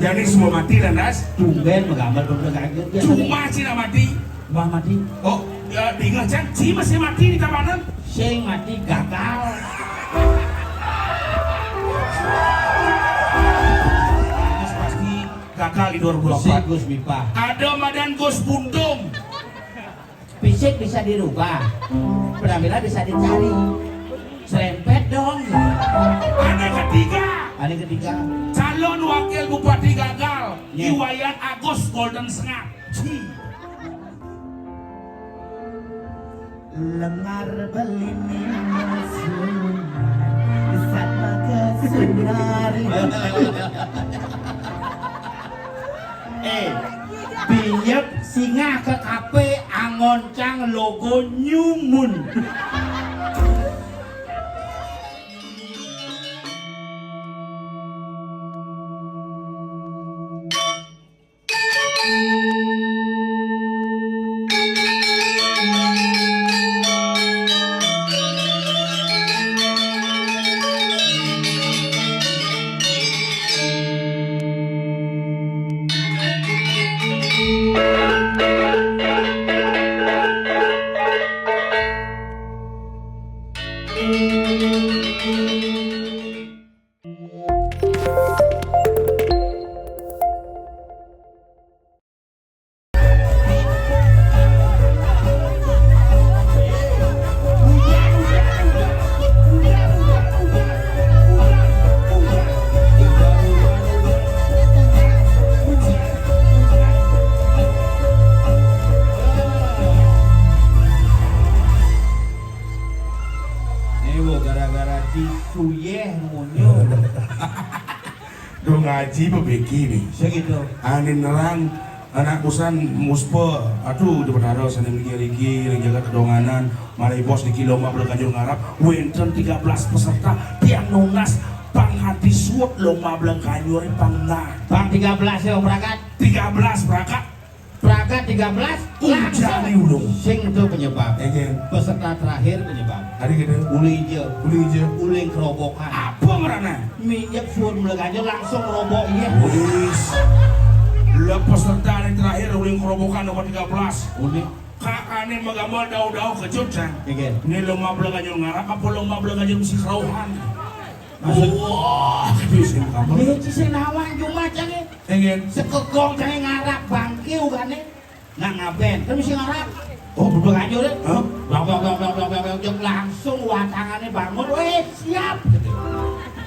Jadi semua mati dan das. Tumben menggambar berbagai Cuma Cina mati. Wah mati. Oh, ya tinggal can. Ci masih mati di kabanan. Sing mati gagal. Pasti gagal di 2024. Gus Mipa. Ada madan Gus Bundung. Fisik bisa dirubah, penampilan bisa dicari. Serempet dong. Ada ketiga. Calon wakil bupati gagal. Yeah. Iwayan Agus Golden Sengat. Lengar belini sama kesenari. Biyep singa ke kape angoncang logo nyumun. Do ngaji bebeki nih. Segitu. Anin nerang anak usan muspe. Aduh, di penaro saning rigi jaga kedonganan. Marai bos di kiloma berkanjur ngarap. Wenten 13 peserta tiang nunas pang hati suut lomba belengkanyur pangna. Bang 13 ya berangkat. 13 berangkat. Berangkat 13 Ujani ulung. Sing itu penyebab. Egen. Peserta terakhir penyebab. Hari gitu. Uli hijau. Uli hijau. Uling kerobokan. Apa merana? Minyak suun belakangnya langsung robok iya. Wis. Lah peserta yang terakhir uling kerobokan nomor 13. Unik. Kakane magamol daw-daw kecut can. Egen. Ini lomba belengkanyur ngarap apa lomba belengkanyur mesti kerauhan. Maksud. Wah, bisa kamu. Dia ciseng nawang cuma cange. Egen. Sekegong cange ngarap bangkiu gane. Nggak ngaben. Kan mesti ngarap. Oh, belakangnya deh. Hah? Blok langsung watangannya bangun. Weh, siap.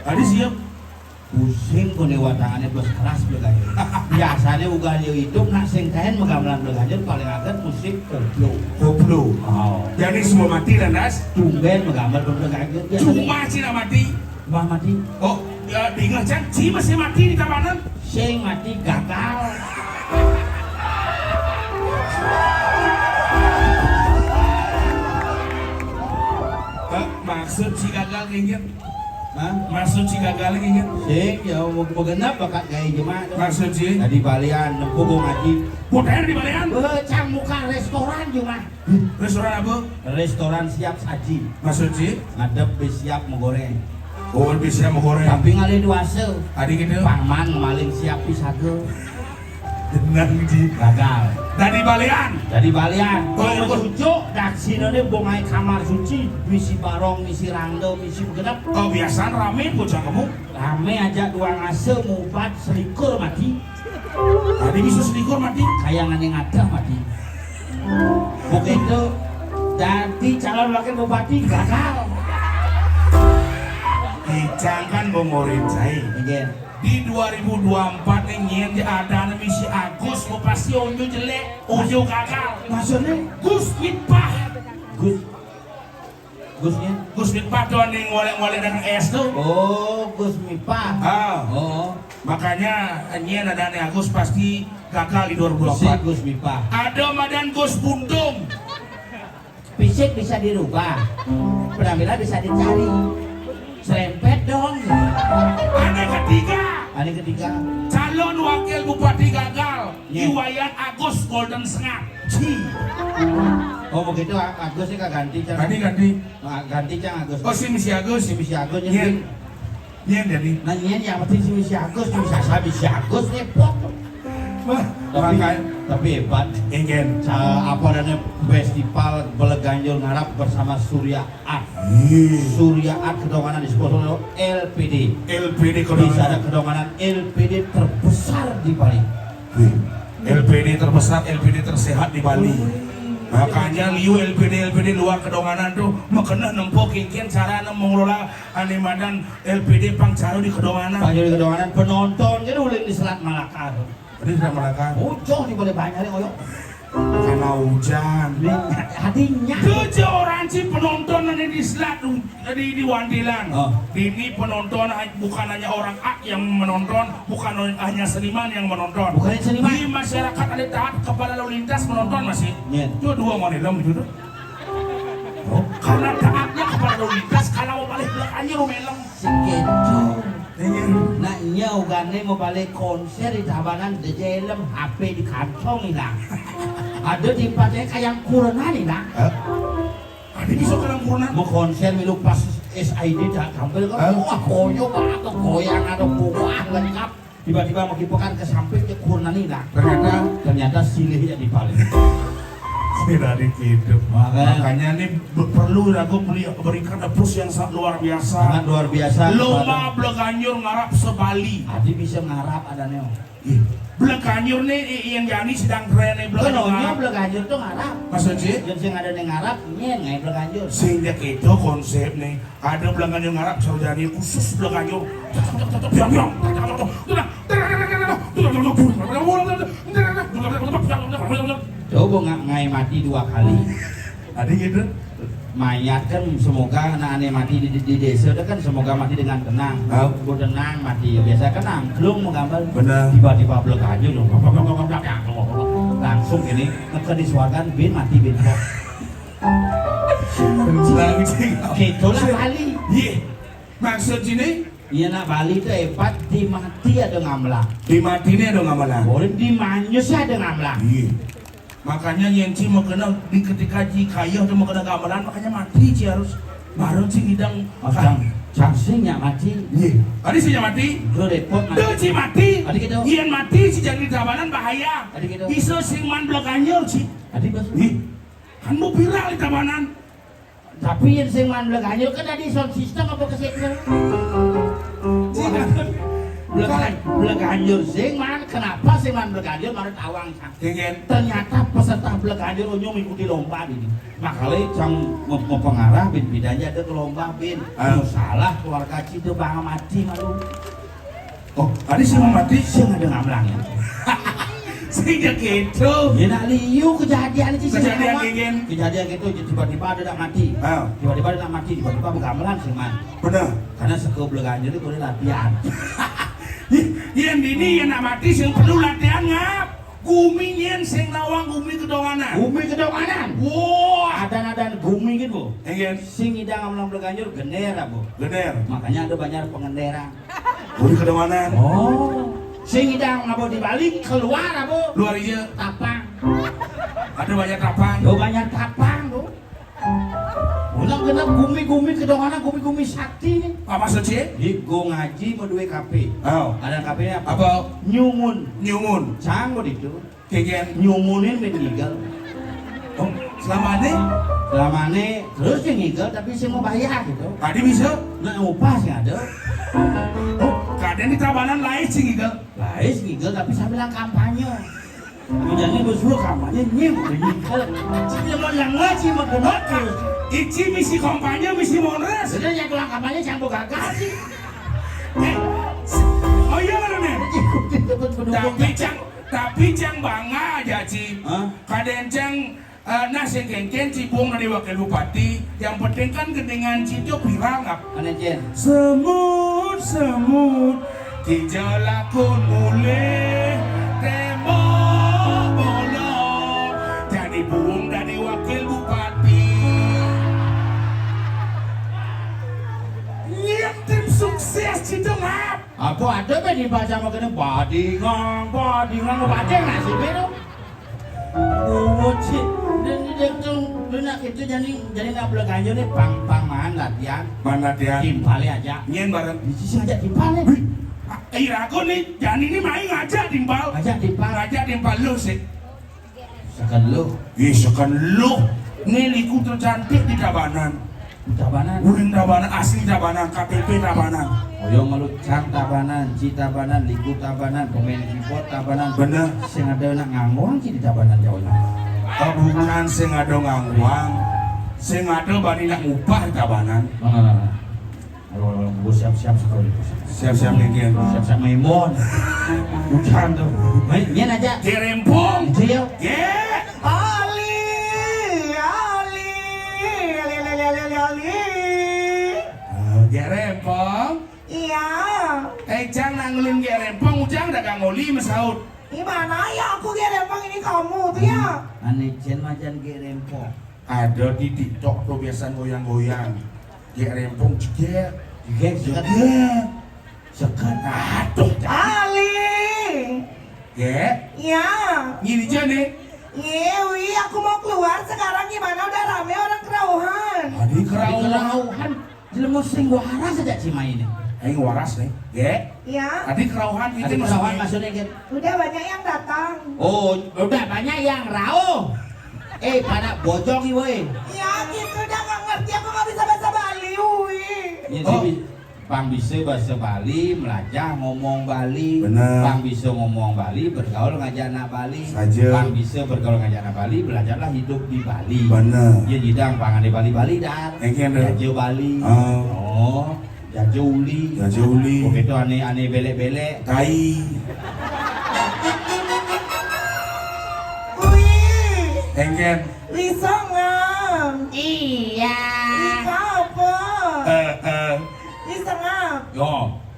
Tadi siap. Pusing kone watangannya bos keras belakangnya. Biasanya uga dia hidup nak sing kain megamelan belakangnya paling agak musik koplo. Koplo. Oh. Jadi semua mati dan das. Tumben megambar belakangnya. Cuma Cina mati. Wah mati. Oh, ya tinggal can. Ci masih mati di kabanan. Sing mati gagal. Maksud si gagal inget. Hah? Maksud si gagal inget. Sing ya mau begenap bakat gaya jemaah. Maksud si. Tadi balian nempuh ngaji. Budaya di balian. Cang muka restoran cuma. Restoran apa? Restoran siap saji. Maksud si. Ngadep bis siap menggoreng. Oh, bisa menggoreng. Tapi ngalih duase. Tadi gitu. Paman maling siap pisage. Tenang ji. Gagal. Dari balian. Jadi balian. Oh, Kalau sucuk dak sinone bongai kamar suci, misi barong, misi rando, misi begenap. Oh, biasa rame bocah kamu. Rame aja dua ngase mupat selikur mati. Tadi bisa selikur mati. Kayangan yang ada mati. Begitu jadi calon wakil bupati gagal. Jangan memorin saya. Again. Di 2024 nih di ada misi Agus mau pasti unyu jelek, unyu gagal. Maksudnya Gus Mitpah. Gusnya? Gus Mitpah tuh nih ngolek-ngolek dengan es tuh. Oh, Gus Mipa. Oh. Makanya nyian ada nih Agus pasti gagal di Si 2024. Gus Mipa. Ada madan Gus Bundung. Fisik bisa dirubah, penampilan bisa dicari. Serempet dong. Ada ketiga. Calon wakil bupati gagal. Yeah. Iwayan Agus Golden Sengat. Oh begitu Agusnya kak ganti cang. Ganti. Ganti cang Agus. Oh si misi Agus. Si Agus Iya. Nyen jadi. Nanyain yang penting si Agus, bisa sabi si Agus repot. Wah, Tapi, makanya tapi hebat. ingin. Apa namanya festival Beleganjur Ngarap bersama Surya Art. Ih, Surya Art kedonganan di sponsor LPD. LPD Bisa ada kedonganan. kedonganan LPD terbesar di Bali. Wih, LPD terbesar, LPD tersehat di Bali. Makanya liu LPD luar kedonganan tuh makanya nempo kingkin cara mengelola animadan LPD pangcaro di kedonganan. Banyak di kedonganan penonton jadi ulin di Selat Malaka. Jadi sudah Malaka. Ucok di boleh banyak nih koyo. Karena hujan. Hatinya. Tujuh orang sih penonton ada di Selat di Wandilan. Oh. Ini penonton bukan hanya orang A yang menonton, bukan hanya seniman yang menonton. Bukan seniman. Di masyarakat ada tahap kepala lalu lintas menonton masih. Iya. Itu dua modelnya itu. Oh, karena taatnya kepala lalu lintas kalau mau balik belakangnya rumeleng. Sekejo. Ingin. Nah iya ugane mau balik konser di tabanan di dalam HP di kantong hilang. Ada di tempatnya kayak kurna nih nak. Ada bisa kelam kurna. Mau konser milu pas SID tak tampil kan. Wah koyo atau goyang atau buah lengkap. Tiba-tiba mau kipokan ke samping ke kurna nih nak. Ternyata silihnya di balik. Tidak hidup. Makanya- Makanya ini perlu aku berikan push yang sangat luar biasa. Sangat luar biasa. Lomba Beleganjur ngarap sebali. Hati bisa ngarap ada neo. Beleganjur nih yang jadi sedang keren nih Beleganjur Kenapa ngarap. Beleganjur tuh ngarap? Maksudnya? Yang sing ada yang ngarap, nyen nggak Beleganjur. Sehingga itu konsep nih ada Beleganjur ngarap jadi khusus Beleganjur. Coba ngai mati 2 kali. Ada gitu. Mayat kan semoga anak-anak mati di desa itu kan semoga mati dengan tenang. Oh. Gue tenang mati, biasa kan angklung mau gambar. Benar. Tiba-tiba Beleganjur loh. Langsung ini ngeke disuarkan bin mati bin. Gitulah Bali. Iya. Maksud ini Iya nak Bali itu hebat di mati ada ngamlah. di mati ini ada ngamalan. Boleh di manyus ada ngamlah. Iya. Makanya Yenci mau kena di ketika ji kaya udah mau kena gamelan makanya mati ji harus baru ji hidang Cangsingnya mati. Iya. Adi sih mati. Gue repot mati. Tuh ci mati. Adik gitu. Ian mati si jadi tabanan bahaya. Adik gitu. Bisa singman Beleganjur ci. Adik bos. Ih. Kan mau viral di tabanan. Tapi yang sing man Beleganjur kan ada sound system apa keseknya? Beleganjur sing man, kenapa sing man Beleganjur mana tawang sang? Kengin. Ternyata peserta Beleganjur unyu mengikuti lomba ini. Makanya cang mau pengarah bin bidanya ada ke lomba bin. Salah keluarga Cido bang mati malu. Oh, adi sih mau mati. Sing ada ngamlangnya. Sehingga gitu. Ya nak liu kejadian itu sih. Kejadian kengin. Kejadian gitu tiba-tiba ada nak mati. Ah, Tiba-tiba ada nak mati, tiba-tiba gamelan sing man. benar. Karena seko Beleganjur itu boleh latihan. Yang ini yang nak mati sing perlu latihan ngap. Gumi yen sing nawang gumi kedonganan. Gumi kedonganan. Wah. Adan-adan gumi gitu. Kengin. Sing idang ngomong Beleganjur gendera, Bu. Gener. Makanya ada banyak pengendara. Gumi kedonganan. Oh. Sing idang ngabo di Bali keluar, Bu. Luar iya. Tapang. Ada banyak kapang. Yo banyak tapang, Bu. Ulang kena gumi-gumi kedonganan, gumi-gumi sakti nih. Apa maksudnya? Di go ngaji mau duwe kafe. Oh. Ada kafe apa? Apa? Nyumun. Nyumun. Canggo itu. Kengin. Nyumunin meninggal. Oh, selama ini Selamanya terus yang ngigel tapi sih mau bayar gitu. tadi bisa. Nah upah sih ada. Oh, kadang di tabanan lain sih gitu. Lain ngigel tapi saya bilang kampanye. Menjadi bersuruh kampanye nyim ngigel. Saya mau yang ngaji mau kenal terus. Ici misi kampanye, misi monres. Sudah yang bilang kampanye saya mau gagal sih. Oh iya kan nih. Tapi cang bangga aja Ci. Hah? Kadang cang nasi kengken cibung dari wakil bupati. Yang penting kan gedengan Cido viral ngap. Aneh Jen. Semut dijelakun mulai tembok bolong jadi buung dari wakil bupati. Lihat tim sukses Cido ngap. Apa ada be dibaca mau kena badingang mau bading nasi bero. Sih, dan itu jadi nggak boleh ganjil nih pang man latihan. Man latihan. Timpalnya aja. Nyen bareng. Sisi aja timpalnya. Aku nih, Jani ini main ngajak timpal. Ngajak timpal lu sih. Sekan lu. Sekan lu. Ngeliku tercantik di Tabanan. Tabanan. Uring Tabanan, asli Tabanan, KTP Tabanan. Oyong malu cang Tabanan, Ci Tabanan, Liku Tabanan, pemain keyboard Tabanan. Bener. Sing ada nak ngangguang Ci di Tabanan jauhnya. Kebunan sing ada ngangguang, sing ada bani nak ngupah di Tabanan. Kalau gue siap-siap sekali. Siap-siap mungkin. Siap-siap maimon. Bukan tuh. Main aja. Dirempong. Jil. Ali. Gerempong. Iya. Jang nanggulun gerempong, ujang dagang oli mesaut. Gimana ya aku gerempong ini kamu tuh ya? Aneh jen macan gerempong. Ada di TikTok tuh biasa goyang-goyang. Gerempong jeger. Jeger sekat. Sekat. Aduh. Ali. Iya. Iya. Gini aja nih. Yewi, aku mau keluar sekarang gimana? Udah rame orang kerauhan. Adi Kerauhan. Jelemu sing waras aja Cima ini. Aing waras nih. Iya. Adi kerauhan itu Ada kerauhan maksudnya gitu. Udah banyak yang datang. Oh, udah banyak yang rauh. Pada bojong nih woi. Iya gitu, udah nggak ngerti aku nggak bisa bahasa Bali, wi. Jadi Pang bisa bahasa Bali, melajah ngomong Bali. Bener. Pang bisa ngomong Bali, bergaul ngajak anak Bali. Saja. Pang bisa bergaul ngajak anak Bali, belajarlah hidup di Bali. Bener. Iya jidang pangan di Bali dar. Engken deh. Jajo Bali. Oh. Jajo uli. Jajo uli. Begitu aneh-aneh belek-belek. Tai. Wih, Engken. bisa nggak? Iya. Bisa apa? Bisa nggak? Yo.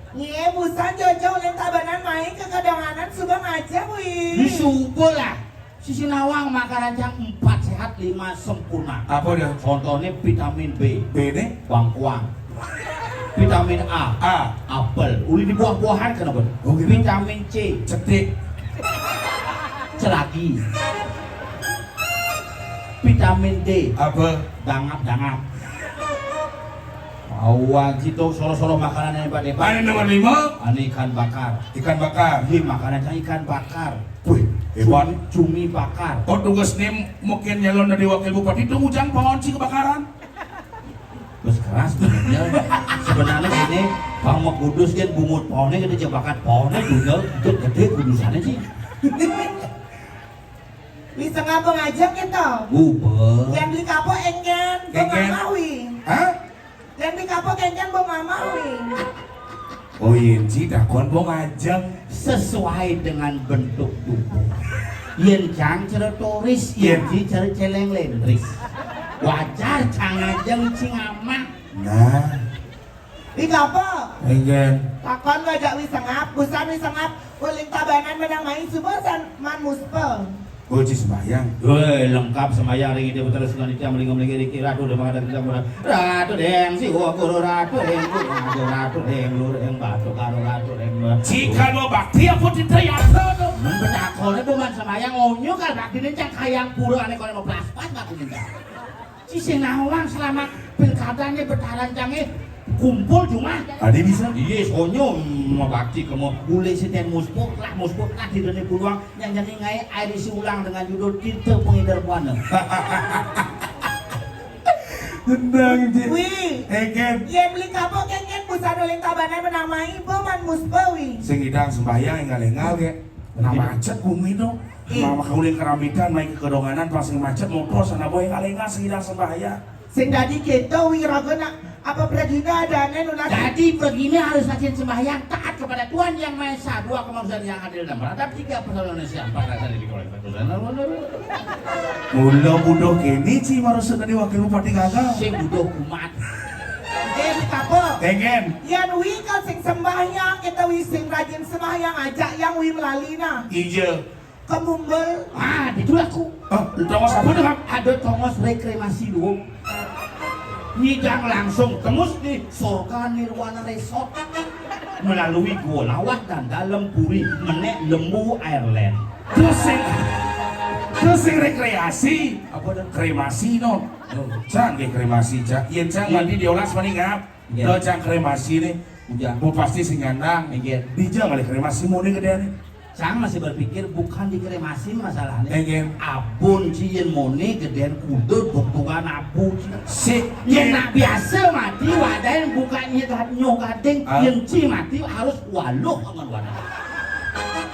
Iya, busan Jojo ulin Tabanan main ke kedonganan subang aja, wih. Disumpul lah. Sisi nawang makan aja 4 sehat 5 sempurna. Apa dia? Contohnya vitamin B. B nih. Kuang-kuang. Vitamin A. Apel. Uli di buah-buahan kenapa? Oh, gitu. Vitamin C. Cetik. Celaki. Vitamin D. Apa? Dangap-dangap. Awang gitu solo-solo makanan yang pada Ini nomor 5. Ani ikan bakar. Ikan bakar. Ini makanan ikan bakar. Wih, hebat. Cumi bakar. Oh tugas nih mungkin nyalon dari wakil bupati itu ujang pohon sih kebakaran. Terus keras sebenarnya. Sebenarnya ini Bang Kudus kan bungut pohonnya kita jebakan pohonnya juga gede kudusannya sih. Bisa nggak ngajak gitu? Uber. Yang beli kapok engken, Engken. bong mamawi. Hah? Yang beli kapok engken, bong mamawi. Oh iya, dakon bong ajang. Sesuai dengan bentuk tubuh. Yen cang cara turis, yen ci cara celeng lendris. Wajar cang ajeng cing aman. Nah, Di kapok. engken. Takon ngajak wisengap, busan wisengap, ulin Tabanan menang main subasan man muspe. Uji sembahyang. Woi lengkap sembahyang ring itu betul sekali dia melingkung lagi ratu udah mengadakan kita murah ratu deng si guru ratu deng ratu deng lur deng batu karo ratu deng Jika lo bakti apa ditayakno tuh? menbedakone buman sembahyang onyo kan bakti cang kayang pura aneh kono 15 pas bakti ninja si nawang selama pilkadanya bertahan canggih kumpul cuma Adi bisa? iya onyo mau bakti kamu boleh setiap muspuk lah di dunia peluang yang jadi ngai air isi ulang dengan judul kita pengidar buana Tendang Ji. Wih, Engken. yang beli kapok engken, busan ulin Tabanan menang main, man muspe wi. Sing idang sembahyang yang lengal ge. Nah macet bumi dong. Mama kauling keramitan main ke kedonganan pas sing macet motor sana boy ngalengal sing idang sembahyang. Sing dadi gitu wi ragona apa beragina ada nunas. jadi begini harus rajin sembahyang taat kepada Tuhan yang Maha Esa 2 kemanusiaan yang adil dan beradab 3 persatuan Indonesia 4 rasa di kolej batusan Mula budoh kini Ci marusan tadi wakil bupati gagal. sing butuh umat Eh beli kapok. Engken. Yan wi kan sing sembahyang kita wi sing rajin sembahyang ajak yang wi melalina. Ijo. Kemumbel. itu aku Lu tahu apa dengan? ada tongos reklamasi dulu nyidang langsung tembus di Surga Nirwana Resort melalui Gua Lawak dan dalam puri menek lembu Ireland Terus sing Terus sing rekreasi, Apa dah? kremasi no. Cang ke kremasi cak. Yen cang nanti diolas mani ngap. Iya. Lo cang kremasi nih. Udah. Mau pasti sing nyandang. Iya. Dijang kali kremasi mau nih gede nih. Cang masih berpikir bukan di kremasi masalahnya. Engen. Abun cieun moni gedean kudut buktukan abun. Si Yang nak biasa mati wadain bukannya nyogadeng Ah. yang ci mati harus waluh aman wadah.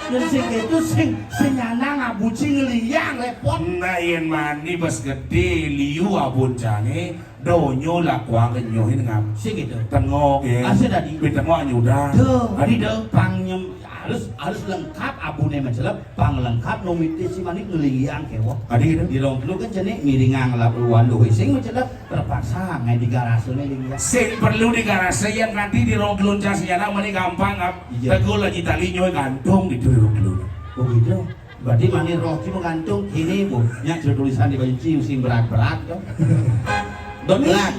Yang sing itu sing nyanang abuci ngeliang repot. Nah yen mani bas gede liu abun cange donyo lakuang kenyohin ngap. Sing gitu. Tengok ya. Asal tadi. Tengok nyudah. Duh. Adi deh. Pangnyem harus lengkap abune mencelep pang lengkap nomiti si mani ngeliang kewo. Adi deh. Di rong lu kan jenis miringang ngelap waluh sing mencelep terpaksa ngai di garasenya liang. Sing perlu di garasi yang nanti di roglun casiyana mani gampang ngap. Iya. Tegul lagi tali nyoy gantung gitu di roglun. Oh gitu. Berarti mani roki menggantung ini bu. Yang sudah tulisan di baju cium sing berat-berat dong. Dot berat.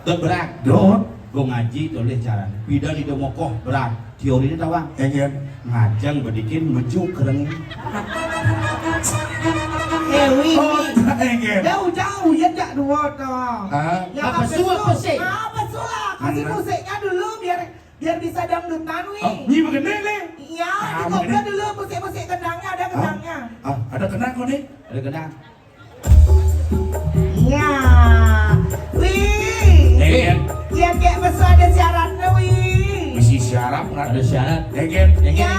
Dot berat. Dot. Gue ngaji tulis caranya. Bidan itu mokoh berat. Teorinya tawang. Engen. Ngajang bedikin meju kereng. Wi. Oh, engen. Jauh-jauh ya tak dua toh. Ah. Apa suap pesik? Apa suap? Kasih Mana? musiknya dulu biar bisa dangdutan wi. Oh, ini begini nih. Iya, dikobra dulu musik-musik kendangnya ada kendangnya. Ada kenang kok nih. Ada kenang. Iya. Wih. Engen. Yang kayak besar ada syaratnya wih. Misi syarat nggak Ada syarat. Engen. Ya,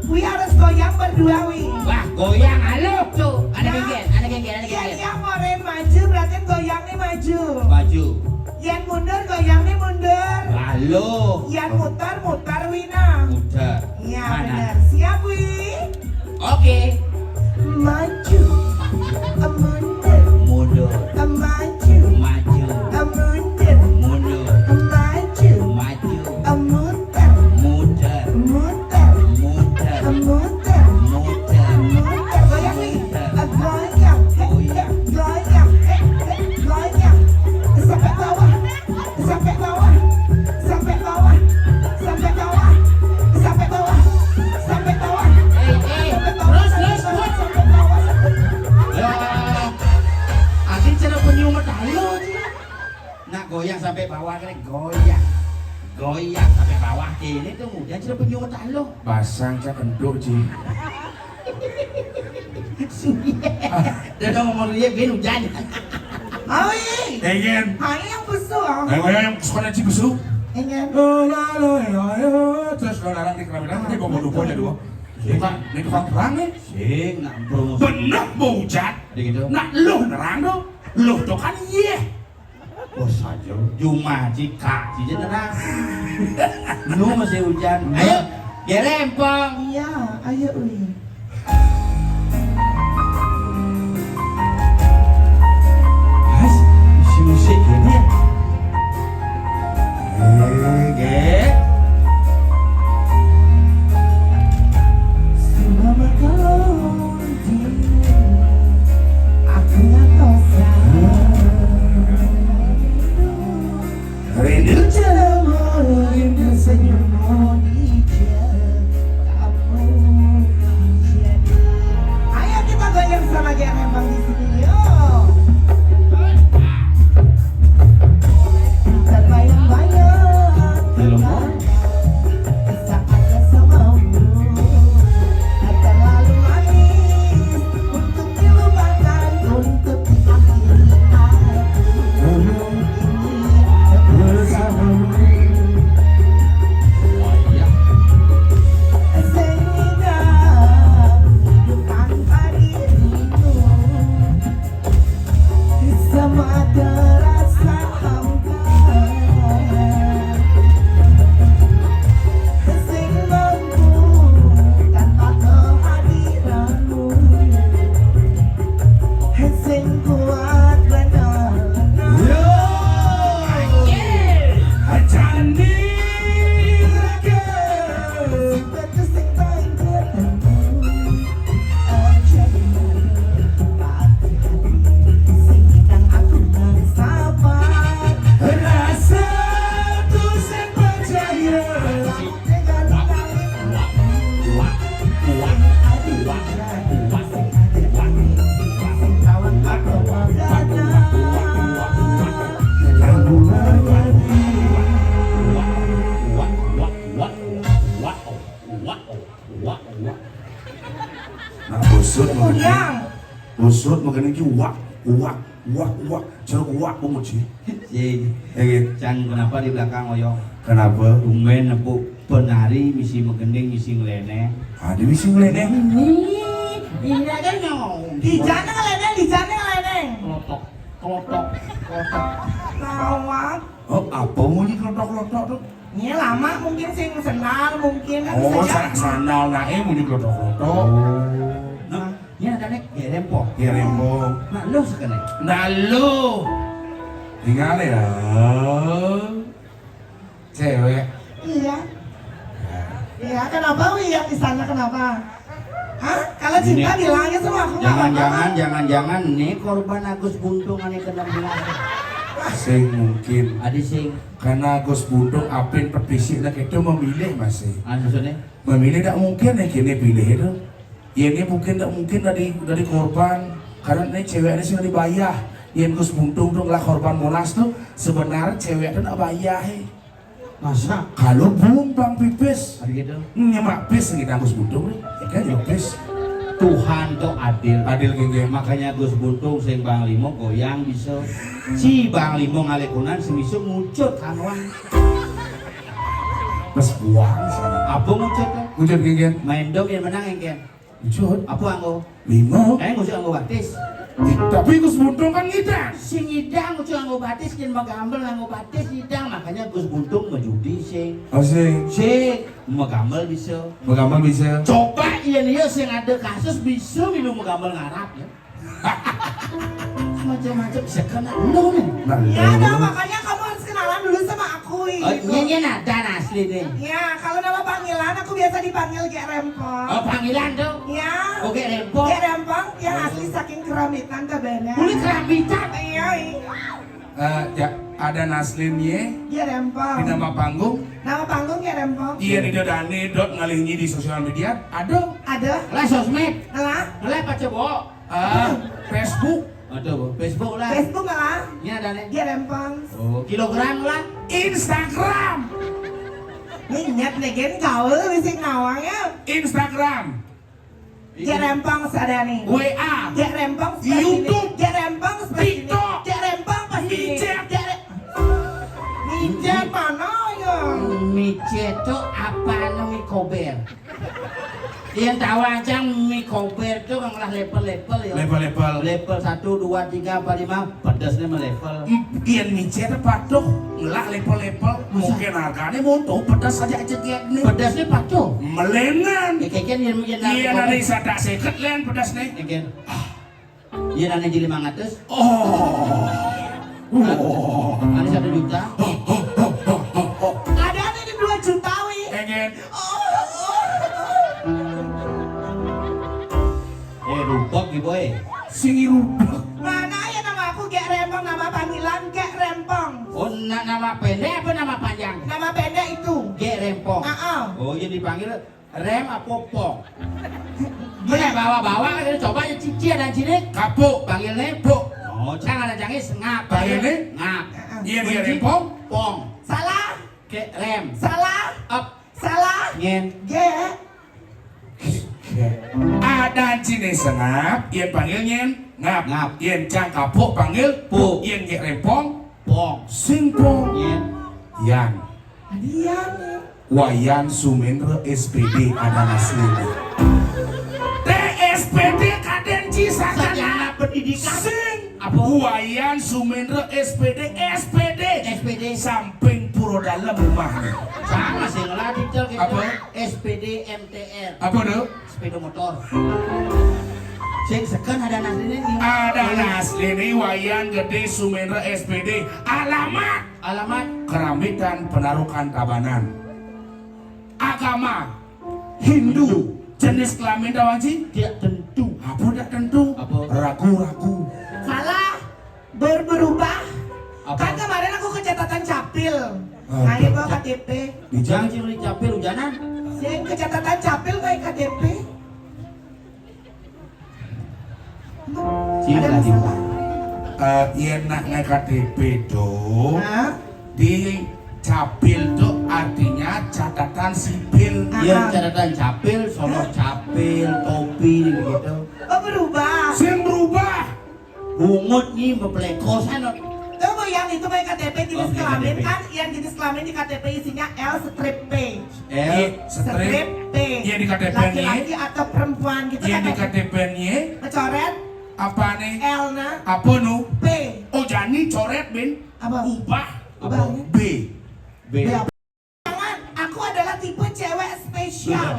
wih harus goyang berdua wih. Wah goyang halo tuh. Ada genggen, ada genggen, ada Ya, genggen. yang moren maju berarti goyangnya maju. Maju. Yang mundur goyangnya mundur. Lalu. Yang mutar wina. Muter. Iya Mana? benar. Siap wih. Oke. Maju. Mundur. Mundur. Maju. Maju. Mundur. Mundur. Maju. Maju. Muter. Muter. Muter. Muter. Muter. Muter. Muter. Goyang nih. Goyang. Goyang. Goyang. Goyang. Sampai bawah. Sampai bawah. Sampai bawah. Sampai bawah. Sampai bawah. Sampai bawah. Terus, buat. Sampai bawah. Ya, adik cara penyumet halo dia. Nak goyang sampai bawah kan goyang. Goyang sampai bawah ini tuh kemudian cara penyumet halo. Basang cak kendor ji. Dia udah ngomong dia gini hujan. Awi. Engen. Hai yang besar. Ayo yang suka nanti besuk. Ingin. Terus kalau larang di keraminan ini bawa lupa aja dua. Ini tukang terang nih. Sing nak promosi. Bener bujat. Ada gitu. Nak lu nerang dong. Lu tuh kan iya. Bos aja. Cuma jika si nerang. Lu masih hujan. Ayo, gerempong. Iya, ayo Uli. Mas, si musik gini ya. Ge. Selama kau di aku nggak kosa. Rindu. Rindu rindu senyummu di kamu. Ayo kita goyang sama Gerembang di sini yuk. Terbayang-bayang Film saat bersamamu. Terlalu manis untuk dilupakan, untuk diakhiri aku. Ini bersamamu. Sehingga hidup tanpa dirimu semua terasa hampa. Sing mampu tanpa kehadiranmu. Sing kuat benar-benar. Hajani Betul sing paling ketemu. Jadi hati-hati sing hidang aku nang sabar. rasa tuh sen percaya. Nah busut mengenai Uyang. busut mengenai ki wak ceruk wak pemuji. Sing, Ya gitu. Cang kenapa di belakang oyong? Kenapa? Tumben nepuk penari misi megending misi ngelene. Ada misi ngeleneh. Iya kan nyong. Di jana ngeleneng. Klotok. Nawak. Oh apa mau di kelotok tuh? Ini lama mungkin sing senal mungkin kan Oh bisa jadi. sandal nae mau di kelotok. Nah, ini ada nek gerempo. Ya rembong. Nah, lu sekene. Nah lu tinggal ya cewek. Iya. Iya, kenapa yang di sana kenapa? Hah? Kalau cinta Ini- bilangnya sama aku nggak apa-apa. Jangan nih korban Agus Buntung ane kena bilang. Sing mungkin Adi sing karena Gus Buntung apin perpisik itu memilih masih anu sene. memilih tidak mungkin yang kini pilih itu ya ini mungkin tidak mungkin dari korban karena ini cewek ini sudah dibayar yang Gus Buntung tuh lah korban Monas tuh sebenarnya cewek itu tidak bayar Masa? kalau belum bang pipis Adi gitu. nyemak pis kita Gus Buntung nih ya kan ya pis Tuhan tuh adil. adil gini Makanya Gus Buntung sing Bang Limo goyang bisa. Si Bang Limo ngalekunan semisuk ngucut kanwan. pas buang sih Apa ngucut tuh? ngucut gini Main dong yang menang engken. ngucut Apa anggo? 5 Ngucut anggo batis. tapi Gus Buntung kan ngidang Sing idang ngucut anggo batis kin magambel anggo batis idang makanya Gus Buntung ngejudi sing. oh sing Sing magambel bisa. Bagaimana bisa Coba iya sing ada kasus bisa minum magambel ngarap ya. Macam-macam bisa kena lu nih. nah, Ya ada, makanya kamu harus kenalan dulu sama aku Oh, gitu. ini nada asli nih. Ya, kalau nama panggilan aku biasa dipanggil Gek Rempong. Oh, panggilan tuh. Ya. Oke, rempong. Gek Rempong yang asli saking keramitan kabehnya. Kulit kerambitan. Iya. ya, ada Naslin ye Gek Rempong. di nama panggung Nama panggung Gek Rempong. iya di dodane dot ngalihnya di sosial media ada Ada. Lah sosmed. Ngelah. Lah apa coba? Facebook Aduh, Facebook lah. Facebook ngelah. Ini ada nih. Gek Rempong. Oh, kilogram lah. Instagram Ingat nih gen gaul bisik nawangnya. Instagram Gek Rempong sadani. WA Gek Rempong YouTube. Gek Rempong TikTok. Gek Rempong pasti. Micet. Micet mana ya? Micet tuh apa namanya kober? Yang tahu aja mie kober tuh kan lah level-level ya. level-level Level 1, 2, 3, 4, 5 pedasnya mah level. Ian micet patuh ngelak level-level mungkin harganya monto pedas saja aja kayak ini Pedasnya pacu. melengan Ya kayak yang iya nanti sadak seket len pedas nih Egen. Iya nanti jadi 500. oh Ada 1 juta. Ada nih di 2 juta wih. pengen Rupok gitu boy. singi rubak Mana ya nama aku Gek Rempong, nama panggilan Gek Rempong. Oh, nama pendek apa nama panjang? Nama pendek itu. G Rempong. Oh, jadi dipanggil Rem apa Pong? Mana bawa-bawa kan coba ya cici dan cilik. kapuk Panggilnya Pok. Oh, jangan ada jangis ngap. Panggilnya? Ngap. iya dia rempong Pong. Salah, Ke Rem. salah, Up. salah. Ngen. Gek. ada cine sengap iya panggilnya ngap Ngap. iya cang kapuk panggil Puk. iya ge rempong Pong. singpong Ngen. yan Dia nih. Wayan Sumendra SPD ada Naslin TSPD Kaden Cisakana Sarjana pendidikan. sing Apa? Wayan Sumendra SPD SPD. samping puro dalam rumahnya Sama sih ngelah detail gitu. Apa? SPD MTR. apa tuh? Sepeda motor. Sing seken ada nasline ini. Ada Naslin Wayan Gede Sumendra SPD alamat Alamat Keramitan Penarukan Tabanan agama Hindu jenis kelamin dawanci tidak tentu. apa tidak tentu Apa? ragu-ragu Salah. Berubah. Apa? Kan kemarin aku ke catatan capil. Ah, Nah, itu KTP. Jangan ciri capil hujanan. Sing ke catatan capil kayak KTP. Sini Ada lagi. masalah. iya nak ngai KTP tuh Hah? di capil tuh artinya catatan sipil capil. Iya catatan capil, sono capil, topi gitu. Oh berubah. Sing berubah. Bungut nih bepelekosan. Tunggu yang itu pakai KTP jenis Oke, kelamin KTP. kan? Yang jenis kelamin di KTP isinya L strip P. L Strip. P. Iya di KTP-nya. Laki-laki atau perempuan gitu Iya kan? di KTP-nya. Kecoret Apa nih? L na Apa nu? P. Oh jani coret bin. Apa? Ubah. Ubahnya? B. B. Jangan, aku adalah tipe cewek spesial.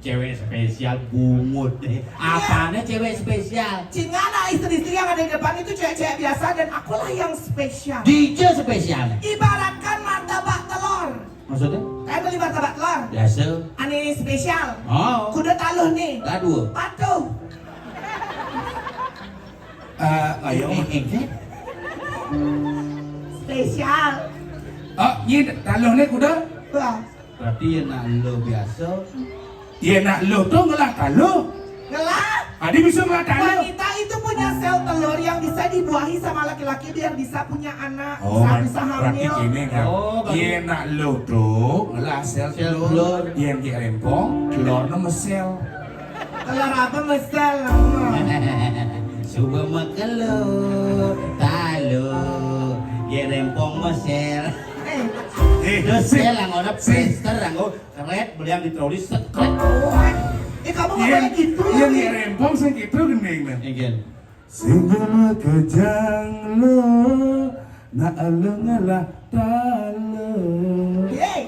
Cewek spesial bungut deh. Apanya cewek spesial? Cingana istri-istri yang ada di depan itu cewek-cewek biasa dan akulah yang spesial. DJ spesial. Ibaratkan martabak telur. Maksudnya? Kayak beli martabak telur. Biasa. Ini spesial. Oh. Kuda taluh nih. Aduh. Patuh. Ayo. Spesial. Oh, ini taluhnya kuda. Wah, Berarti ya nak lo biasa. Iya nak lo tuh ngelah taluh. ngelak. Adi bisa ngelah taluh. Wanita itu punya sel telur yang bisa dibuahi sama laki-laki biar bisa punya anak, Oh, bisa berarti hamil. gini kan. Oh, berarti- Iya nak lo tuh ngelah sel Sel telur. telur. Iya yang kayak rempong, telurnya mesel. Telur apa mesel? Coba makelo, talo, gerempong mesel. Terus saya lang orang pester, lang keret, beli yang ditulis sekret. Kamu nggak Iya, boleh gitu iya ya. nih rempong sih gitu gening nih. Again. Segala kejang lo, nak lo ngelah taluh. Yeay.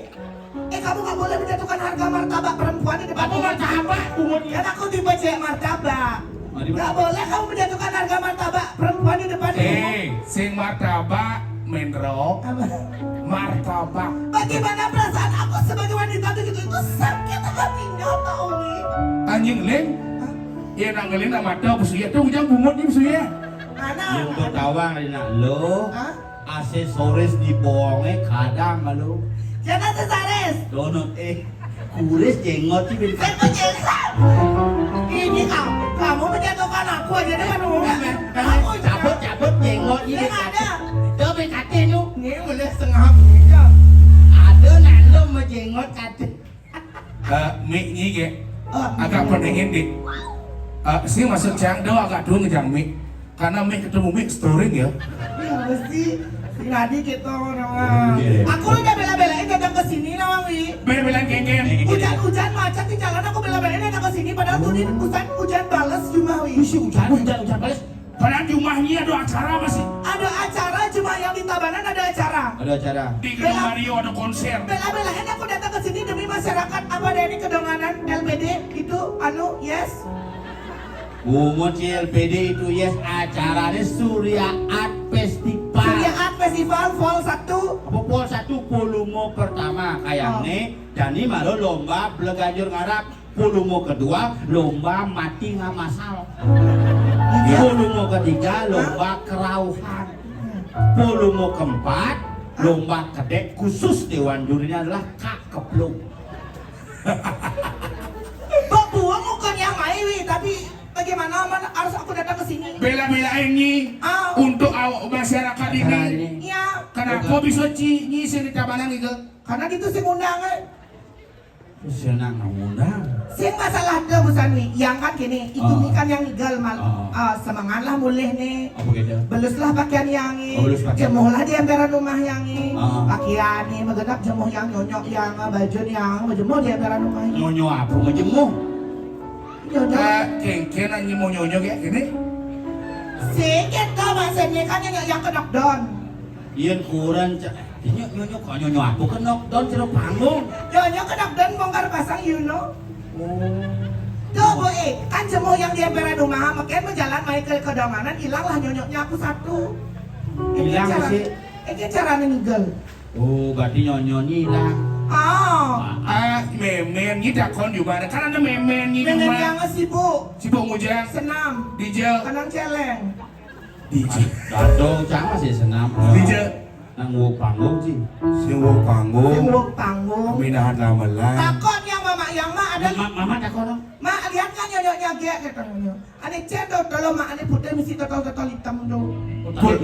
Kamu nggak boleh menjatuhkan harga martabak perempuan di depan. Aku martabak, Kan aku tipe cewek martabak. Mari, Nggak boleh kamu menjatuhkan harga martabak perempuan di depan. Sing martabak menrok, martabak. Bagaimana perasaan aku sebagai wanita begitu itu sakit hatinya tau nih. Anjing leng, iya nanggelin sama mata busuya tuh ujang bungut nih busuya. Mana? Yang bertawang dari nak lo, Hah? aksesoris di bohongnya kadang malu. Jangan sesares. Donut kuris jenggot sih bin. Saya menyesal. Ini kamu menjatuhkan aku aja depan umum. Aku Cabut jenggot ini. Yang ada. Coba kate lu. Ini boleh setengah punya. Ada nak lo menjenggot kate. Mie ini ke, Oh, agak pendingin dik. Sih masuk cang do agak dulu ngejang mie, karena mie ketemu mie storing ya. ya mesti ngadi gitu nama. Aku udah bela-belain datang ke sini nawang wi. Bela-belain geng-geng. Hujan macet di jalan aku bela-belain datang ke sini padahal tuh ini hujan balas cuma wi. Hujan balas. Padahal di rumahnya ada acara masih. Ada acara cuma yang di Tabanan ada acara. Ada acara. Di Gedung Mario ada konser. Bela-belain aku datang ke sini demi masyarakat apa ada ini kedonganan LPD itu anu yes. Bungut CLPD itu yes acaranya Surya Art Festival. Surya Art Festival Fall 1. Apa pol satu pulumo pertama kayaknya dan ini malu lomba belaganjur ngarap pulumo kedua lomba mati nggak masal. Pulumo ketiga lomba kerauhan. Pulumo keempat lomba kedek khusus dewan jurinya adalah Kak Keplung. Bapak bukan yang main tapi bagaimana harus aku datang ke sini? Bela-belain nih untuk masyarakat ini. Iya, Kenapa bisa ngisi di tabanan gitu? karena gitu sih undangan. Senang ngundang. Sing masalah ke busan nih, yang kan gini, itu Oh. nih kan yang igal mal, Oh. semangat lah mulih nih. Apa gitu? Beluslah pakaian yang Oh, belus pakaian. jemuhlah di emperan rumah yang Oh. pakaian nih, magenap jemuh yang nyonyok yang baju yang jemuh di emperan rumah ini. Nyonyo apa ngejemuh? Nyonyok. Kengken aja mau nyonyok kayak gini. Sikit kau maksudnya kan yang ke knockdown. Iyan kurang nyonyo kok nyonyo apa ke knockdown ceruk panggung. Nyonyok ke knockdown bongkar pasang you know. Tuh bu kan jemuh yang di emperan rumah, makanya berjalan main ke kedonganan, hilanglah nyonyoknya aku satu. Hilang sih. Ini cara ninggal. Oh, berarti nyonyo hilang. Oh, Memen ini dakon di mana? Kan ada memen ini dengan rumah. yang sibuk, Si Bung Ujang, senam, Dijel, kanang celeng. Dijel, Dado cama sih senam. Dijel. Nang wo panggung sih. Singwo panggung, Sibuk panggung. minahan lamalan. Takut yang mama ada. Mama takon. Mak lihat kan nyonyoknya gek katanya. Ane cendol tolong mak ane putih mesti totol hitam do.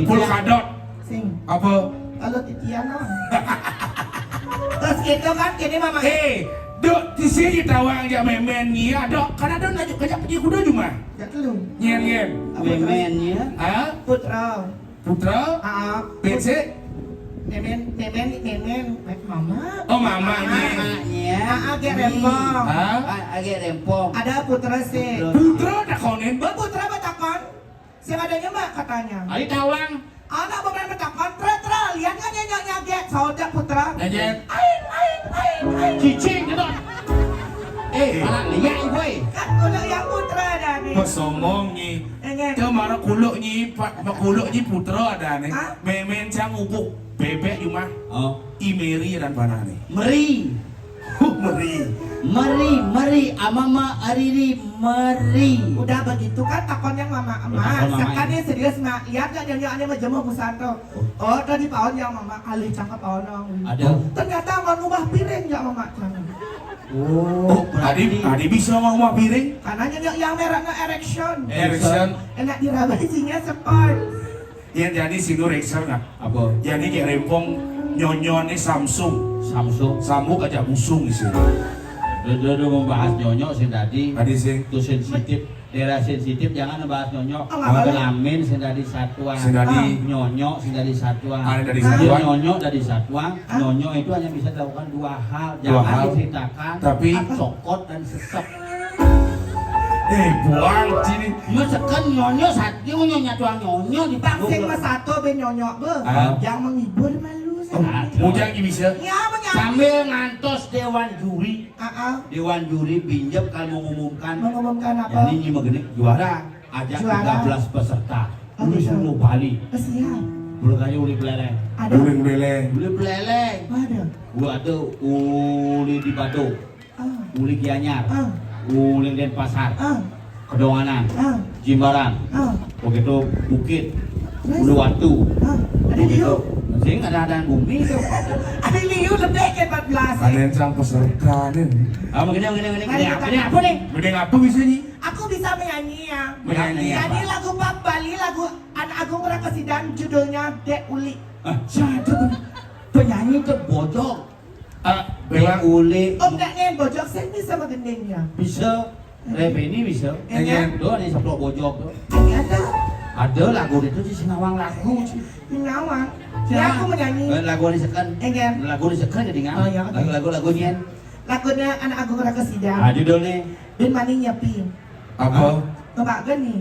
Pul kadot. Sing, Apa? kalau titian no. Terus gitu kan, kini mama Dok, di sini tawang aja memen iya, dok. Karena dok najuk kajak pergi kuda cuma. ya lu. Nyen. Memennya Ah, Putra. putra, PC, Memen, mama. oh mamanya. mamanya Agak rempong. agak rempong Ada putra sih. Putra tak konen, Putra batakon. Sing adanya mbak katanya. ali tawang Anak beberapa batakon. Tra, lihat kan nyanyi saudak putra. Nyen. Aing. cicing gitu anak liat ibu Kan udah yang putra ada nih. Pesomong ni. Enggak. Ke marah kuluk ni, kuluk ni putra ada nih. Hah? Memen cang upuk bebek cuma. oh Imeri dan panah nih. meri Meri. amama ariri meri Udah begitu kan takon yang mama Takon emas. mama Sekarang serius mak. Lihat gak nyanyi aneh majemuk musanto. Oh tadi paon yang mama alih cangkap paon yang. ada Ternyata mau ngubah piring ya mama cangkap. Oh, adi bisa ngomong piring. Karena nyanyi yang merahnya erection. Erickson. Enak diraba isinya sport. Yang jadi sinur Erickson nggak? apa Jadi kayak rempong nyonyone Samsung. Samsung Sambung aja busung di sini. udah membahas nyonyok sih tadi Tadi sing itu sensitif daerah sensitif jangan ngebahas nyonyok Oh, nggak boleh. kelamin sing dari satwa Sing dari- nyonyok sing dari satwa dari Dia satwa. nyonyok dari satwa nyonyok itu hanya bisa dilakukan dua hal Dua jangan hal. diceritakan Tapi sokot dan sesek buang sini. mesekan nyonyok satyo nyonya tuang nyonyok di Pangsing mas satu ben nyonyok be. Ah. Yang menghibur malu Oh, mujang bisa. Ya menyanyi. sambil ngantos dewan juri Dewan pinjam kalau mengumumkan mengumumkan apa? yang ini megeni juara ajak Juara. 13 peserta Oh, uli gitu. suruh Bali Siap. belum kayu uli beleleng Ada. Guling beleng. uli beleleng Ada. gua ada uli di Bado Ah. uli Gianyar Ah. uli Denpasar Ah. Kedonganan Ah. Jimbaran Ah. begitu Bukit Terus? Uluwatu Ah. Ada begitu liu. sing ada bumi itu Ada liu lebih ke 14. Kalian sang peserta nih. begini apa nih Gede apa bisa nih? Aku bisa menyanyi ya. Menyanyi Jadi apa? lagu Pap Bali, lagu Anak Agung Prakasidan, judulnya Dek Uli. siapa penyanyi itu bojok Bela. uli Oh enggak nih, bojok saya bisa mengendingnya. bisa Reveni bisa Enggak. doa nih seblok bojok tuh Ini ada ada lagu itu sih ngawang lagu Nyawang. Ya aku menyanyi. lagu ini sekan Enggak. lagu ini sekan jadi Oh, iya, oke. lagunya Lagunya Anak Agung Prakasidan. judulnya Dan mani nyepi. Apa? Nggak gini.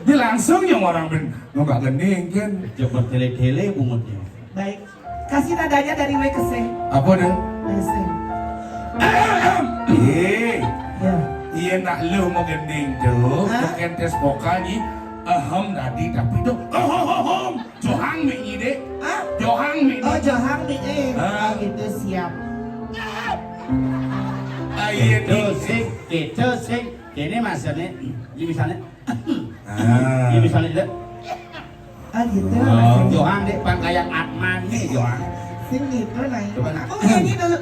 Dia langsung yang orang ben nggak gening kan? coba tele-tele bungutnya Baik. Kasih nadanya dari W ke C. Apa deh? C. Ya. Iya nak lu mau gending tuh, Hah? bukan tes vokal ni. Tadi tapi tuh Johang mi ni dek, Ah? Johang mi. Oh Johang nih. Ah. Oh gitu siap. Iya itu nih. sing ini maksudnya ini misalnya Ah. ini misalnya itu Ah gitu. Johan deh pangkayan Atman nih Johan Sing gitu nah. Coba. Aku nyanyi dulu.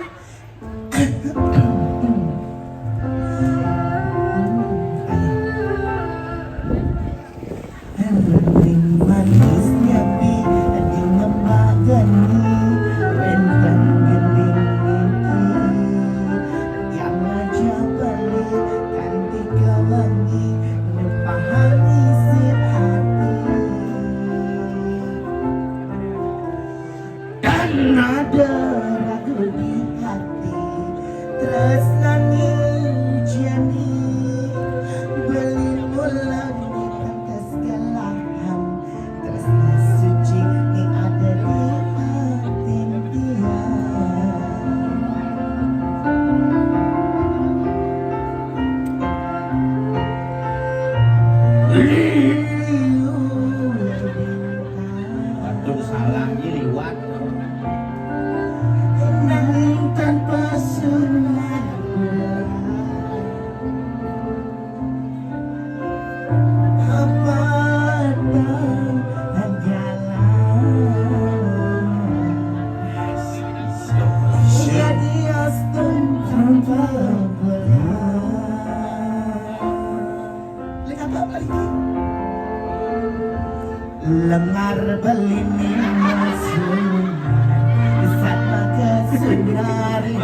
Manisnya bi di ngembagani rentang gending iki yang aja beli kanti kawangi nepahani sir hati dan ada ragu di hati terus nangis jani beli mulan di pantas galahan terus suci yang ada di hati dia Waduh salahnya liwat nanging tanpa sunat apa dan jadi aston tanpa lengar belini masukan saat makan senari.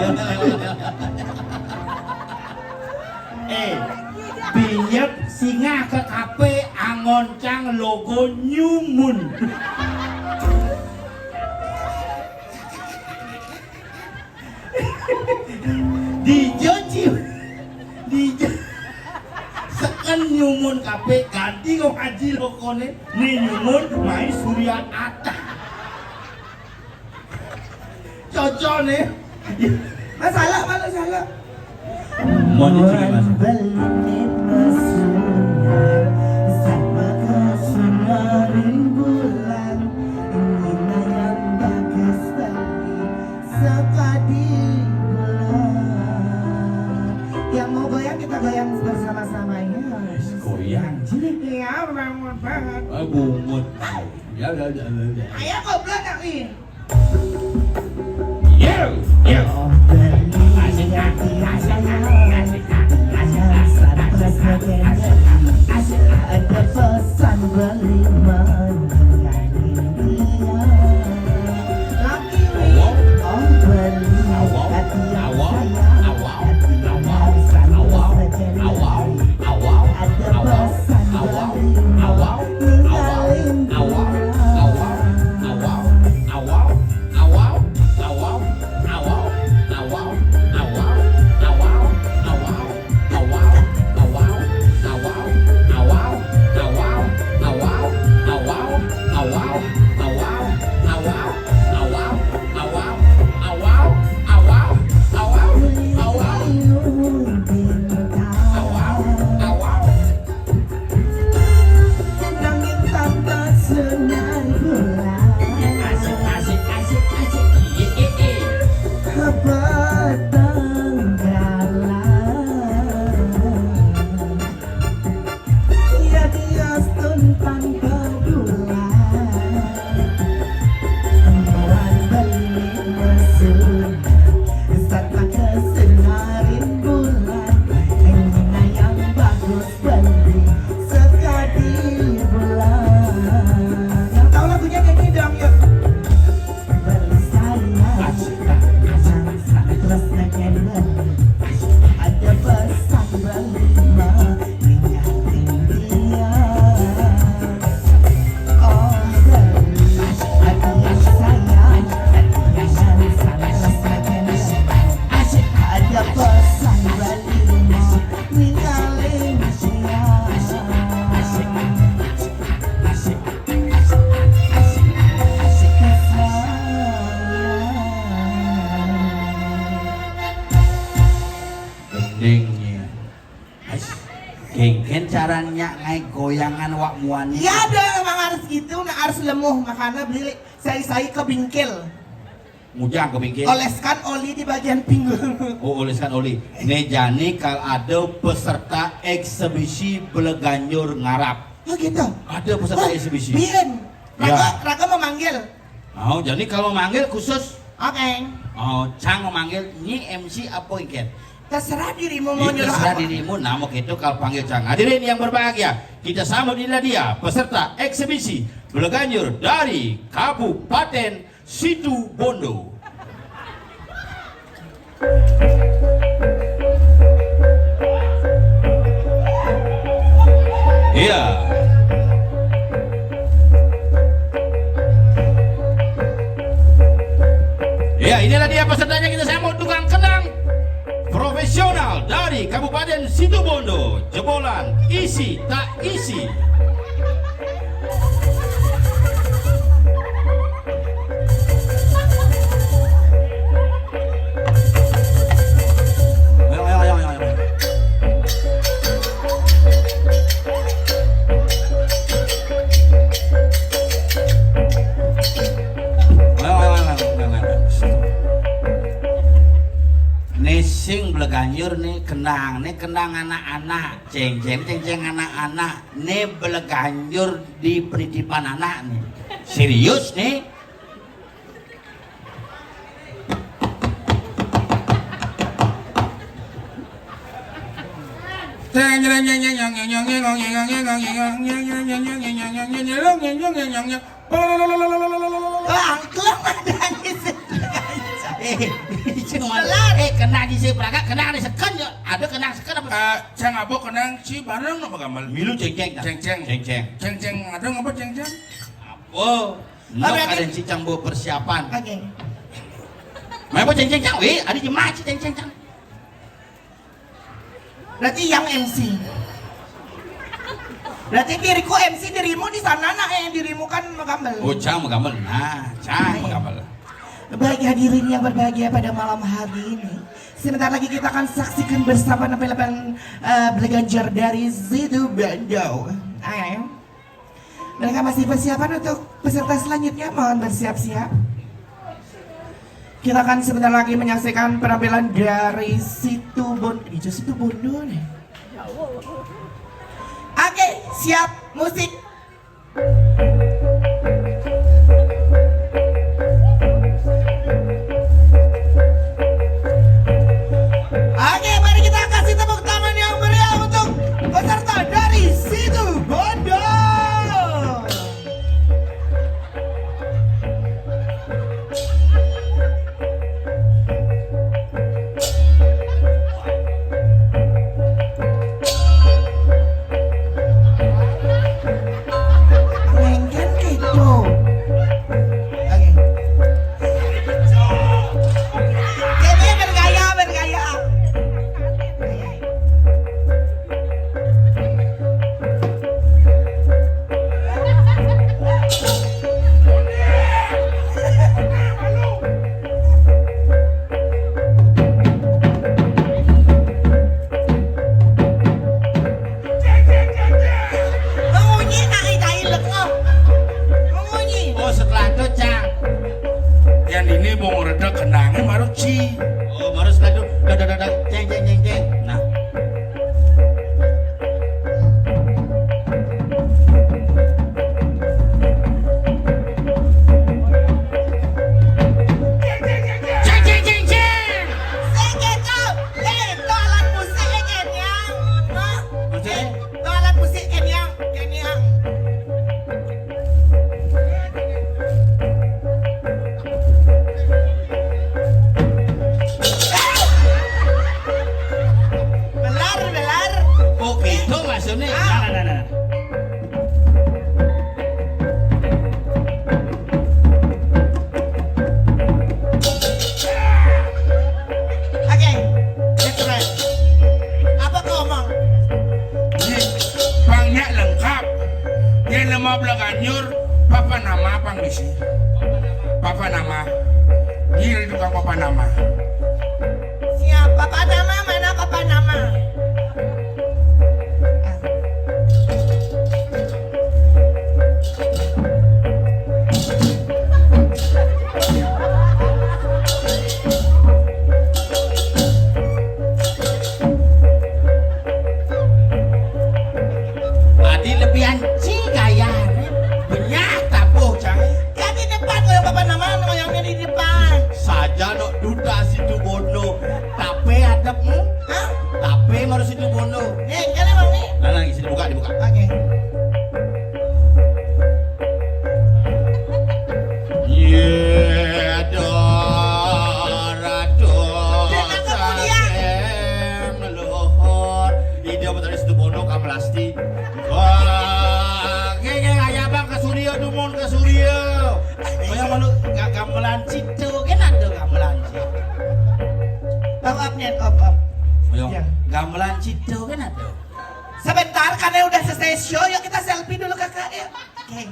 Binyep singa ke kape angoncang logo nyumun. Dijoci seken nyumun kape ganti kok haji lokone nih nyumun main Surya Atta cocok nih Masalah mana salah? mau dicuri mas Belinin mesunar sama kesunarin bulan ini yang bagus bagi sekali bulan. Yang mau goyang kita goyang bersama-sama ya. goyang Iya, bangun banget. bungut ya Ayo goblok Amin. yo yo Oh beli hati sayang jangan stres legendari. Ada pesan beli meninggalin dia. Laki Oh beli hati yang sayang hati yang stres legendari. Ada pesan beli meninggalin dia. Genggen caranya ngai goyangan wak muani. Ya ada emang harus gitu, nah harus lemuh makanya beli saya ke bingkil. Mujang ke bingkil. Oleskan oli di bagian pinggul. Oh oleskan oli. Nejani kal ada peserta eksebisi Beleganjur Ngarap. Oh gitu. Ada peserta eksebisi. Bien. Ya. Raga memanggil. Oh jadi kalau manggil khusus. Oke. Oh Cang memanggil nyi MC apa iket. Terserah dirimu mau nyuruh Terserah apa. dirimu, namun itu kalau panggil Cang. Hadirin yang berbahagia, kita sambut inilah dia peserta eksebisi Beleganjur dari Kabupaten Situbondo. Iya. Ya, inilah dia pesertanya, kita sambut tukang kenang profesional dari Kabupaten Situbondo. Jebolan isi tak isi. Ayo, ayo, ayo, ayo. Sing Beleganjur nih kenang anak-anak, ceng anak-anak, nih Beleganjur di penitipan anak nih, serius nih. Angklung ada di sini. Cuma Belar. kena di si praga, kena di seken ya. Ada kena seken apa? Cang abo kenang si bareng apa gamal? Milu ceng-ceng. Ceng-ceng. Ceng-ceng ada ngapa ceng-ceng? Oh, no berarti- kalian cicang bawa persiapan. Oke. Mau apa ceng-ceng cang? Wih, ada jemaah ceng-ceng cang. Berarti yang MC. Berarti diriku MC, dirimu di sana nak yang dirimu kan Megambel. Oh, cang mengambil. Nah, cang mengambil. Bagi hadirin yang berbahagia pada malam hari ini, sebentar lagi kita akan saksikan bersama penampilan Bleganjar dari Situ Bondo. Mereka masih persiapan untuk peserta selanjutnya, mohon bersiap-siap. Kita akan sebentar lagi menyaksikan penampilan dari Situ Bondo. Itu Situ Bondo nih. Oke, siap musik. Oke, mari kita kasih tepuk tangan yang meriah untuk peserta dari Situ Bondo. Mengken gitu. Oke. Jadi bergaya, bergaya. Mengunyi nak ilek ngop. Mengunyi. Oh, setelah itu cang. Yang ini mau reda kenangnya baru ci. Oh, baru setelah itu dadadadang ceng. Nah, ceng. Seket kau. Itu alat musik kenyang. Musik? Itu alat musik kenyang. Belar. Oh, gitu maksudnya. Nah. Oke. That's right. Apa kau ngomong? Ini pangnya lengkap. Dia nama Bleganjur, papa nama pang misi. Papa nama. Dia itu kan papa nama. Siap. Papa nama mana papa nama? Adi lebih anci gaya. Banyak tapuh cang. Ya di depan kau yang papa nama, yang di depan. Saja no duda Situ Bondo. Tape adep Hah? Tape baru Situ Bondo. Nih, kalian mau nih? Nah, sini dibuka. Oke. Dengan kemudian. Meluhur. Ide apa tadi Situ Bondo kamelasti. Wah, geng ayah bang ke Surya dumon ke Surya. Banyak malu gamelan Citu kan ada gamelan Citu. Up net, up. Ya. Gamelan Citu kan ada. Sebentar, karena udah selesai show, yuk kita selfie dulu kakak ya. Oke.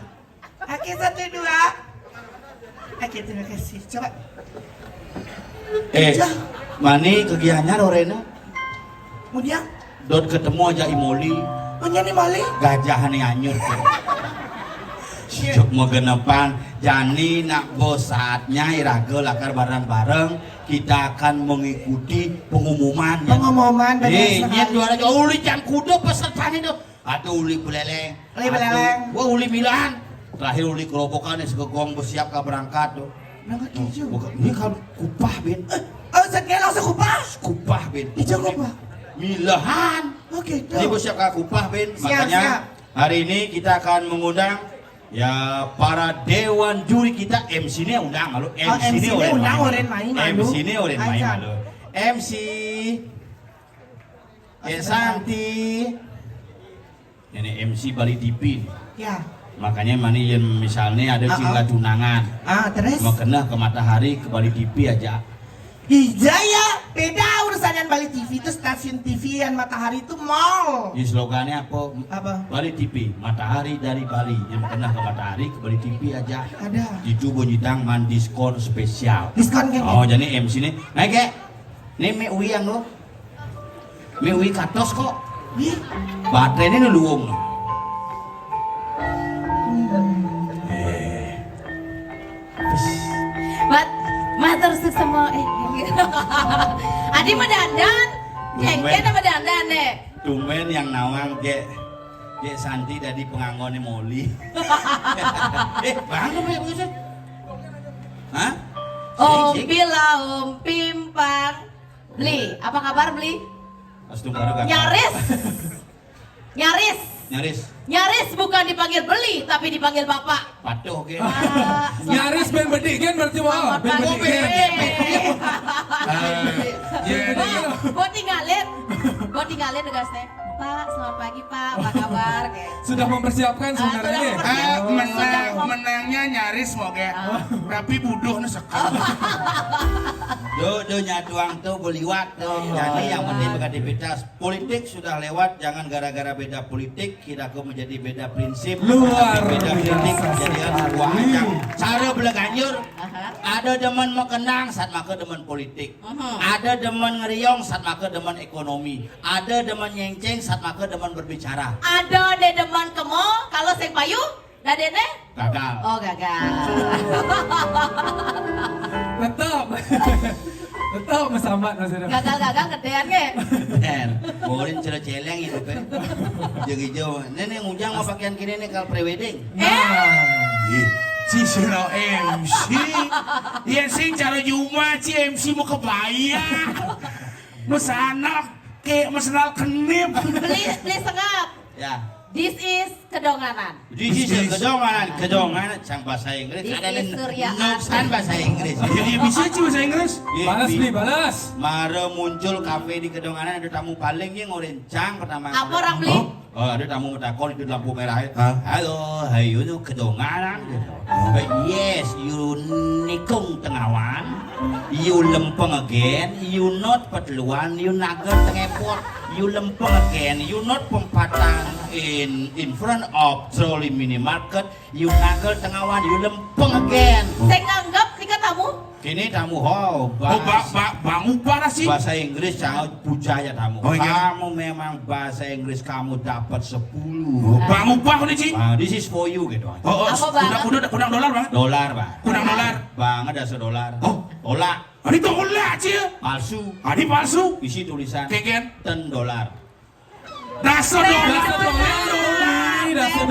Oke, 1, 2. Oke, terima kasih. Coba. Mani kegiatannya Lorena. Kemudian, Dot ketemu aja Imoli. menyanyi Mali. Gajahan yang anyur tuh. Cuk mau genepan. Jani nak bos saatnya iraga lakar bareng-bareng. Kita akan mengikuti pengumuman. Pengumuman Nyet juara aja. Uli jam kuda pesertanya tuh. Atau uli beleleng. Uli beleleng. Wah uli milan. Terakhir uli kerobokan segegong bersiap ke berangkat tuh. Berangkat hijau. Bukan, ini kan kupah bin. Oh, setnya langsung kupas. Kupah bin. Hijau kupah. Milahan. Oke, Ini bersiap ke kupah bin. Siap, Makanya siap. hari ini kita akan mengundang Ya para dewan juri kita MC ini undang malu. MC ini undang orang main malu. MC ini orang main Aja. malu. MC Santi. Ini MC Bali TV. Ya. Makanya mani yang misalnya ada sila tunangan. Terus? Mau kena ke Matahari ke Bali TV aja. Hijaya, beda urusan yang Bali TV itu stasiun TV yang Matahari itu mall. Di slogannya apa? Apa? Bali TV, Matahari dari Bali. Yang pernah ke Matahari ke Bali TV aja. Ada. Itu bunyitan man diskon spesial. Diskon kayak Oh jadi MC ini, naik kek. Ini mie uwi yang lo. Mie uwi katos kok. Wih, Baterai ini luwung. Mat terus semua Adi mah dandan. Jengken sama dandan deh. Tumen yang nawang kek. Kek Santi dari penganggonnya Moli. Bang apa ya begitu? Hah? Om Pimpang. Beli, apa kabar beli? Astung baru gak? Nyaris. Nyaris. Nyaris. Nyaris bukan dipanggil beli tapi dipanggil bapak. Patuh oke. Nyaris ben bedik kan berarti wah. Ben bedik kan. Gua tinggalin tugas teh. Pak, selamat pagi Pak, apa kabar? Sudah mempersiapkan sebenarnya. Menangnya nyaris mau kayak, tapi buduh sekali. Do nyatuang tuh beliwat tuh. Jadi yang penting beraktivitas politik sudah lewat. Jangan gara-gara beda politik kita kok menjadi beda prinsip. Luar Tapi beda politik biasa menjadi sebuah ajang. Cara belaganjur. Ada demen mengenang saat maka demen politik. Ada demen ngeriong saat maka demen ekonomi. Ada demen nyenceng saat maka demen berbicara. Ada deh deman ke mall, kalau sing payu, dadene? Gagal. Oh gagal. Tetap mesambat maksudnya. Gagal gedean ge. Dan boleh celeng itu kan. Jeung nenek ngujang mau pakaian kini nih kalau prewedding. Si Sino MC, ya sing cara Juma si MC mau kebayang, mesanok kayak mesenal kenip. Beli sengap. Ya. This is kedonganan. Di sisi kedonganan sang bahasa Inggris. This Ada is Surya nuksan bahasa Inggris. Ya bisa sih bahasa Inggris. Balas beli balas. Mare muncul kafe di kedonganan ada tamu paling yang ngorencang pertama. Apa orang beli? Oh, ada tamu takon itu lampu merah. Hah? Halo, hayu nu kedonganan gitu. Yes, you nikung tengawan. You lempeng again. You not petluan. You nager tengepot. You lempeng again. You not pempatang in front of trolley minimarket. You nager tengawan. You lempeng again. Saya nganggap nika tamu. Kini tamu ho, Bang Upara sih. bahasa Inggris sangat bujaya tamu. Oh, iya. Kamu memang bahasa Inggris kamu dapat 10. Bang Upah nih sih. This is for you gitu. Apa, Bang? Kudang dolar bang. Dolar, Bang. Kudang dolar. Bang ada $1. Oh. Dolar Ini dolar sih. palsu. Ini palsu. Isi tulisan Keken. $10. Dasar dolar. $1.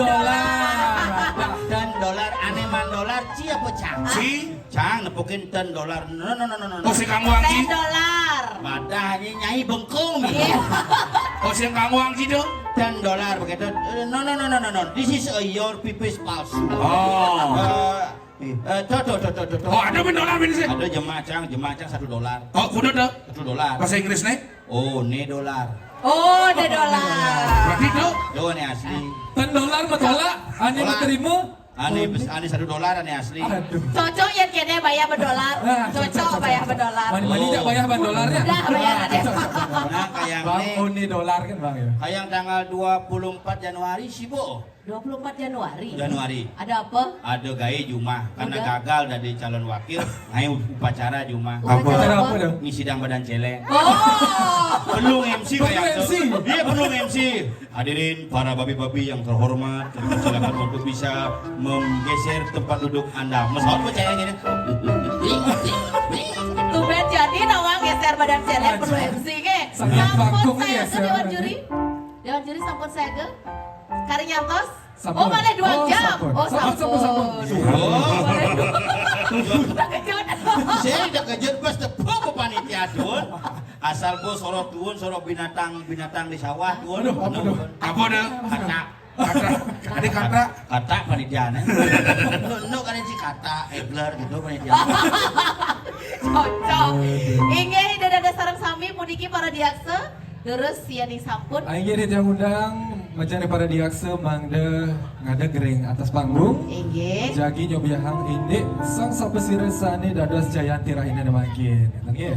$10 aneman dolar cia pecah. Si. Cang nepukin $10. No. Oh si Kang Wang sih. $10. Padahal nyai bengkung nih. Iya. Oh si Kang Wang sih tuh. $10 begitu. No. This is your pipis palsu. Oh. Tuh. Oh ada $1 ini sih. Ada jemaah cang $1. Oh kudu tuh. $1. Bahasa Inggris nih. Oh, ini $. Oh, $1. Berarti tuh. Tuh ini asli. $10 mah tolak. Ane mah terima. Ani $1 ani asli. Aduh. Cocok ya kene bayar $1. Cocok bayar $1. Mani tak bayar $1-nya. Udah bayar ada. Nah, kayak Bang nih, Uni dolar kan bang ya. kayak tanggal 24 Januari sih, Bu. 24 Januari. Ada apa? Ada gaya Jumah karena Udah. gagal dari calon wakil, ngayu upacara Jumah. Acara apa dah? Ini sidang badan celeng. Oh. Perlu MC Perlu kayak MC. itu. Iya perlu MC. Hadirin para babi-babi yang terhormat, kami silakan untuk bisa menggeser tempat duduk Anda. Mesot percaya gini. Tumben jadi nawang geser badan celeng perlu MC ke. Sangat Sampun vakum saya ya, ke Dewan Juri. Dewan Juri sampun saya ke. Karinyantos. Sampun. Oh malah 2 Oh, jam. sampun. Oh Sampun. sampun. Oh. Terkejut. Saya udah kejut bos tepuk ke panitia tuh. Asal bos sorot tuun, sorot binatang di sawah tuun. Aduh, apa tuh? Apa dah? Katak. Adik kata. Kata panitiana. Nu kan si kata Egler gitu panitia. Cocok. Inge dada sareng sami mudiki para diakse. Terus siani sampun. Aing ge yang undang macam para diakse mangde ngada gering atas panggung. Inge. Jagi nyobiahang ini sang sapesire sane dados Jayanti Rahina mangkin. Eta ge.